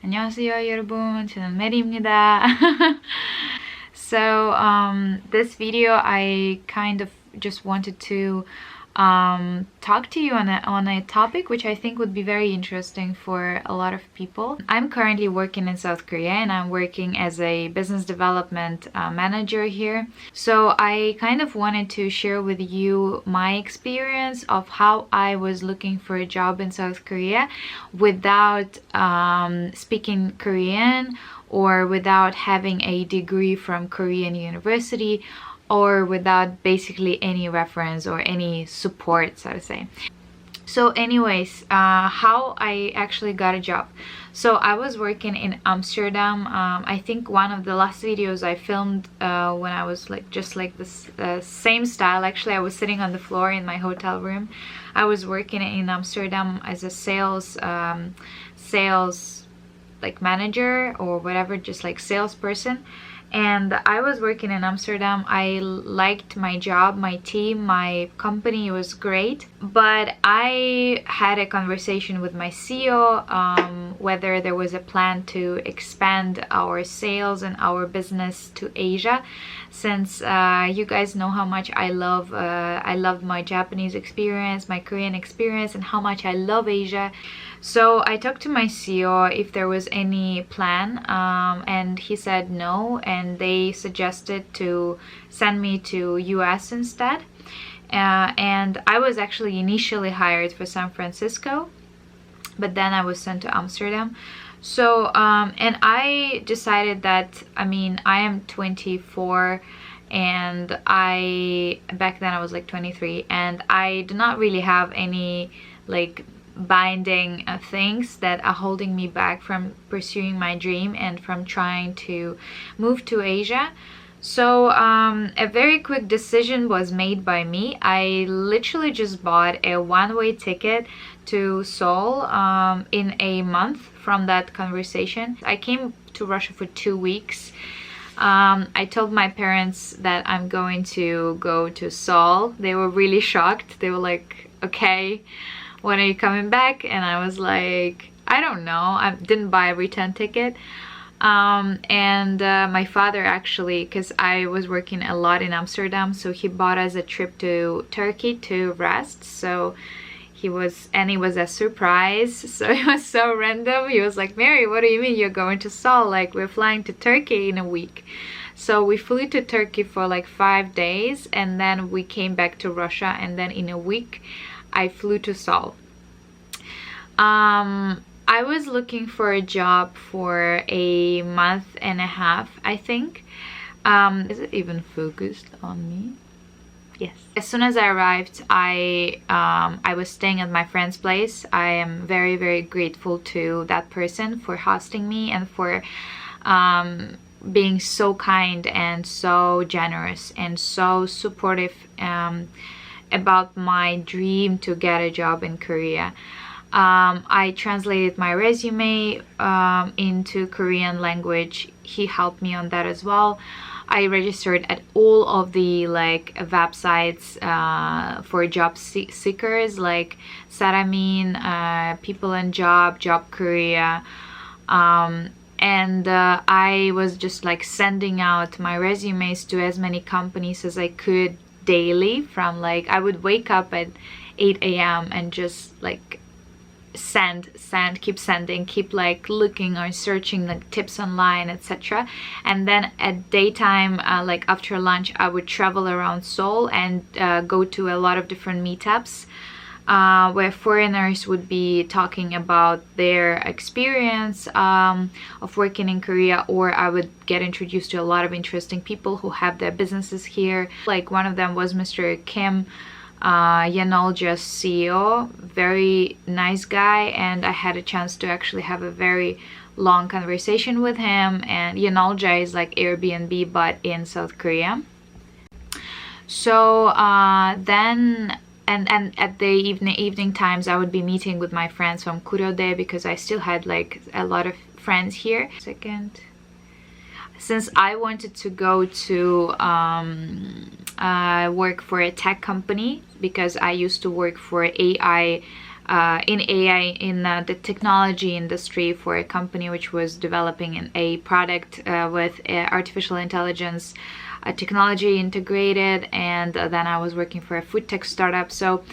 안녕하세요 여러분, 저는 메리입니다. So this video I kind of just wanted to talk to you on a topic which I think would be very interesting for a lot of people. I'm currently working in South Korea and I'm working as a business development manager here. So I kind of wanted to share with you my experience of how I was looking for a job in South Korea without speaking Korean or without having a degree from Korean university, or without basically any reference or any support, so to say. So anyways, how I actually got a job. So I was working in Amsterdam. I think one of the last videos I filmed when I was like just like this same style. Actually, I was sitting on the floor in my hotel room. I was working in Amsterdam as a sales like manager or whatever, just like salesperson. And I was working in Amsterdam. I liked my job, my team, my company. It was great. But I had a conversation with my CEO whether there was a plan to expand our sales and our business to Asia, since you guys know how much I love my Japanese experience, my Korean experience, and how much I love Asia. So I talked to my CEO if there was any plan, and he said no, and they suggested to send me to US instead. And I was actually initially hired for San Francisco, but then I was sent to Amsterdam. So and I decided that, I mean, I am 24 and back then I was like 23, and I do not really have any like binding things that are holding me back from pursuing my dream and from trying to move to Asia. So a very quick decision was made by me. I literally just bought a one-way ticket to Seoul in a month from that conversation. I came to Russia for 2 weeks. I told my parents that I'm going to go to Seoul. They were really shocked. They were like, okay, when are you coming back? And I was like, I don't know. I didn't buy a return ticket. And my father actually, because I was working a lot in Amsterdam, so he bought us a trip to Turkey to rest. So it was a surprise. So it was so random. He was like, Mary, what do you mean you're going to Seoul? Like, we're flying to Turkey in a week. So we flew to Turkey for like 5 days, and then we came back to Russia, and then in a week I flew to Seoul. I was looking for a job for a month and a half, I think. Is it even focused on me? Yes. As soon as I arrived, I was staying at my friend's place. I am very, very grateful to that person for hosting me and for being so kind and so generous and so supportive about my dream to get a job in Korea. I translated my resume into Korean language. He helped me on that as well. I registered at all of the like websites for job seekers, like Saramin, People and Job Korea. And I was just like sending out my resumes to as many companies as I could daily. From like, I would wake up at 8 a.m. and just like keep sending, keep like looking or searching like tips online, etc. And then at daytime, like after lunch, I would travel around Seoul and go to a lot of different meetups where foreigners would be talking about their experience of working in Korea, or I would get introduced to a lot of interesting people who have their businesses here. Like one of them was Mr. Kim Yanolja's CEO, very nice guy, and I had a chance to actually have a very long conversation with him. And Yanolja is like Airbnb but in South Korea. So then and at the evening times I would be meeting with my friends from Kuryode, because I still had like a lot of friends here. Since I wanted to go to work for a tech company, because I used to work for AI in AI, in the technology industry, for a company which was developing a product with artificial intelligence technology integrated. And then I was working for a food tech startup. So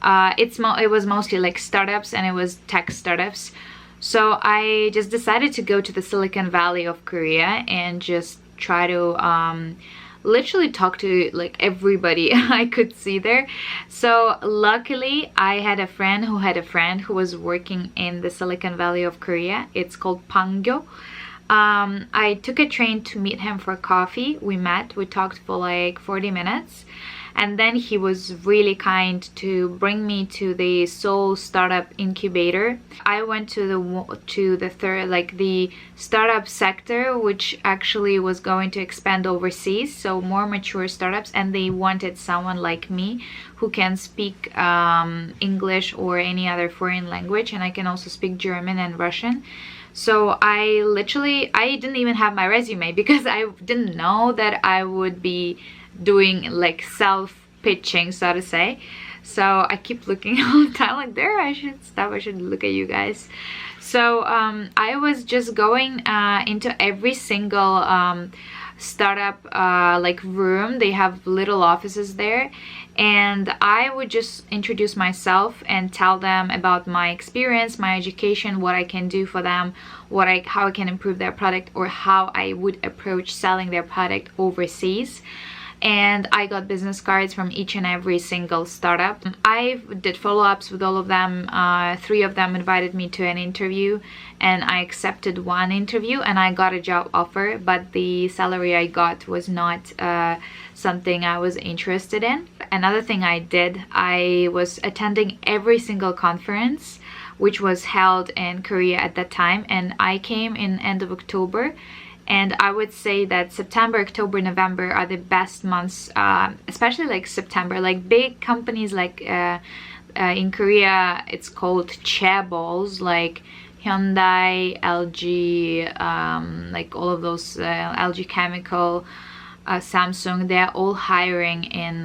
it was mostly like startups, and it was tech startups. So I just decided to go to the Silicon Valley of Korea and just try to literally talk to like everybody I could see there. So luckily I had a friend who was working in the Silicon Valley of Korea. It's called Pangyo. I took a train to meet him for coffee. We talked for like 40 minutes. And then he was really kind to bring me to the Seoul Startup Incubator. I went to the third, like the startup sector, which actually was going to expand overseas, so more mature startups, and they wanted someone like me who can speak English or any other foreign language, and I can also speak German and Russian. So I didn't even have my resume because I didn't know that I would be doing like self-pitching, so to say. So I keep looking all the time like, there, I should stop, I should look at you guys. So I was just going into every single startup like room. They have little offices there, and I would just introduce myself and tell them about my experience, my education, what I can do for them, how I can improve their product, or how I would approach selling their product overseas. And I got business cards from each and every single startup. I did follow-ups with all of them. 3 of them invited me to an interview, and I accepted one interview and I got a job offer, but the salary I got was not something I was interested in. Another thing I did, I was attending every single conference which was held in Korea at that time, and I came in end of October. And I would say that September, October, November are the best months, especially like September. Like big companies like in Korea, it's called chaebols, like Hyundai, LG, like all of those, LG Chemical, Samsung, they're all hiring in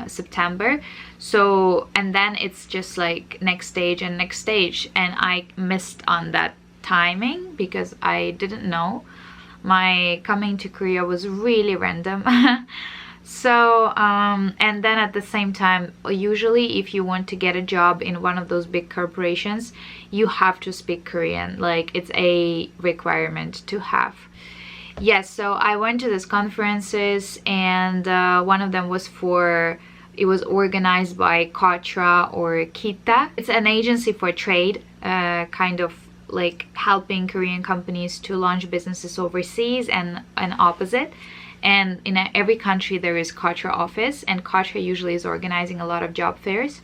September. So, and then it's just like next stage and next stage. And I missed on that timing because I didn't know. My coming to Korea was really random. So and then at the same time, usually if you want to get a job in one of those big corporations, you have to speak Korean. Like it's a requirement to have. Yes, so I went to these conferences, and one of them was it was organized by KOTRA or KITA. It's an agency for trade, kind of like helping Korean companies to launch businesses overseas, and opposite. And in every country there is KOTRA office, and KOTRA usually is organizing a lot of job fairs.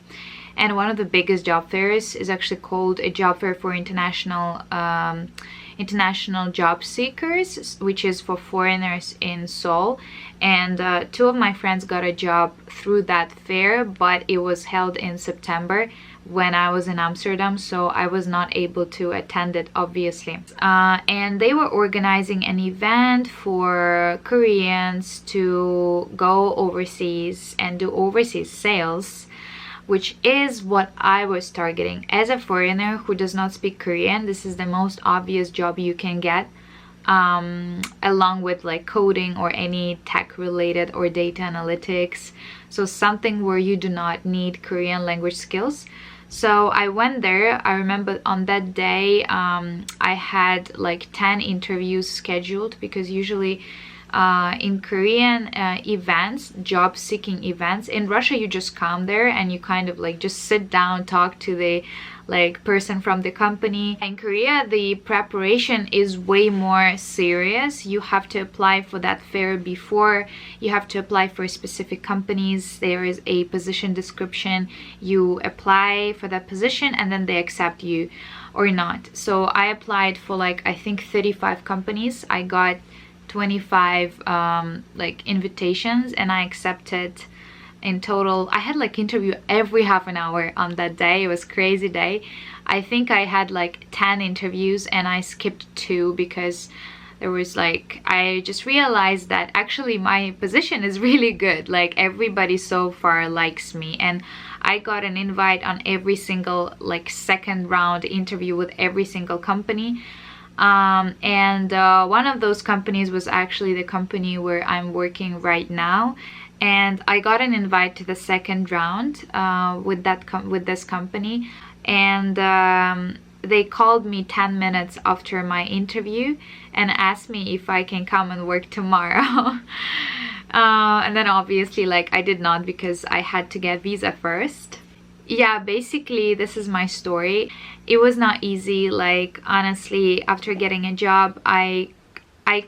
And one of the biggest job fairs is actually called a job fair for international job seekers, which is for foreigners in Seoul. And 2 of my friends got a job through that fair, but it was held in September when I was in Amsterdam, so I was not able to attend it, obviously. And they were organizing an event for Koreans to go overseas and do overseas sales, which is what I was targeting. As a foreigner who does not speak Korean, this is the most obvious job you can get, along with like coding or any tech related or data analytics. So something where you do not need Korean language skills. So I went there. I remember on that day I had like 10 interviews scheduled, because usually in Korean events, job seeking events, in Russia you just come there and you kind of like just sit down, talk to the like person from the company. In Korea the preparation is way more serious. You have to apply for that fair before, you have to apply for specific companies. There is a position description, you apply for that position and then they accept you or not. So I applied for like I think 35 companies. I got 25 like invitations, and I accepted in total. I had like interview every half an hour on that day. It was crazy day. I think I had like 10 interviews and I skipped 2 because there was like, I just realized that actually my position is really good. Like everybody so far likes me, and I got an invite on every single like second round interview with every single company. And one of those companies was actually the company where I'm working right now, and I got an invite to the second round with this company. And they called me 10 minutes after my interview and asked me if I can come and work tomorrow. And then obviously like I did not, because I had to get visa first. Yeah, basically this is my story. It was not easy. Like honestly, after getting a job, I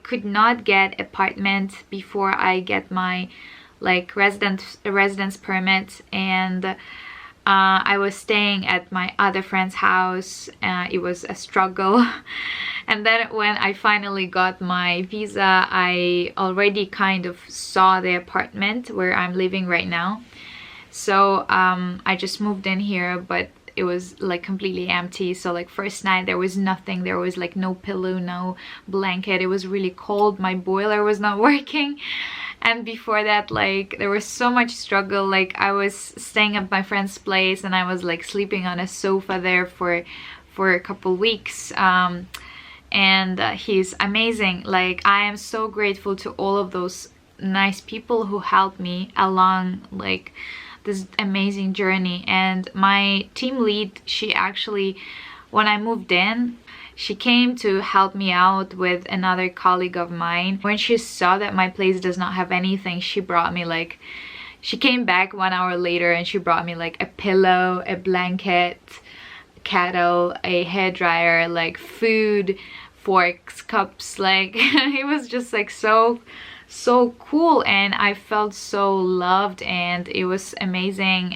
could not get apartment before I get my like residence permit, and I was staying at my other friend's house. It was a struggle. And then when I finally got my visa, I already kind of saw the apartment where I'm living right now. So I just moved in here, but it was like completely empty. So like first night there was nothing. There was like no pillow, no blanket. It was really cold. My boiler was not working. And before that, like there was so much struggle. Like I was staying at my friend's place and I was like sleeping on a sofa there for a couple weeks. And he's amazing. Like I am so grateful to all of those nice people who helped me along like this amazing journey. And my team lead, she actually, when I moved in, she came to help me out with another colleague of mine. When she saw that my place does not have anything, she brought me like, she came back 1 hour later and she brought me like a pillow, a blanket, kettle, a hairdryer, like food, forks, cups. Like it was just like so cool, and I felt so loved, and it was amazing.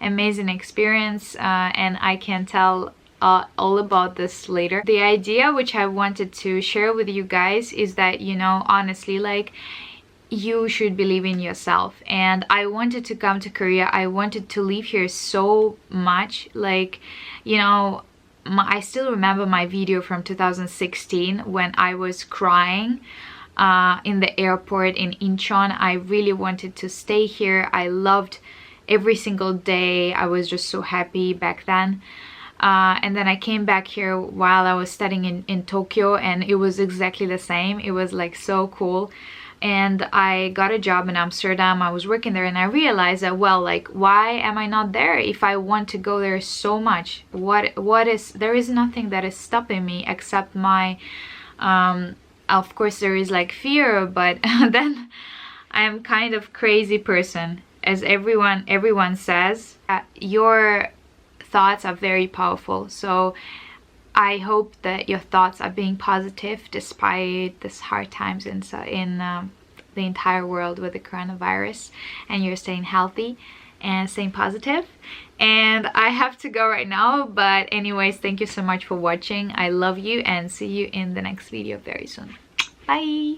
Amazing experience, and I can tell all about this later. The idea which I wanted to share with you guys is that, you know, honestly, like you should believe in yourself. And I wanted to come to Korea. I wanted to live here so much. Like, you know, I still remember my video from 2016 when I was crying in the airport in Incheon. I really wanted to stay here. I loved every single day. I was just so happy back then. And then I came back here while I was studying in Tokyo, and it was exactly the same. It was like so cool. And I got a job in Amsterdam. I was working there, and I realized that, well, like, why am I not there if I want to go there so much? There is nothing that is stopping me except my of course there is like fear, but then I'm kind of crazy person, as everyone says. Your thoughts are very powerful, so I hope that your thoughts are being positive despite this hard times in the entire world with the coronavirus, and you're staying healthy and staying positive. And I have to go right now, but anyways, thank you so much for watching. I love you, and see you in the next video very soon. Bye.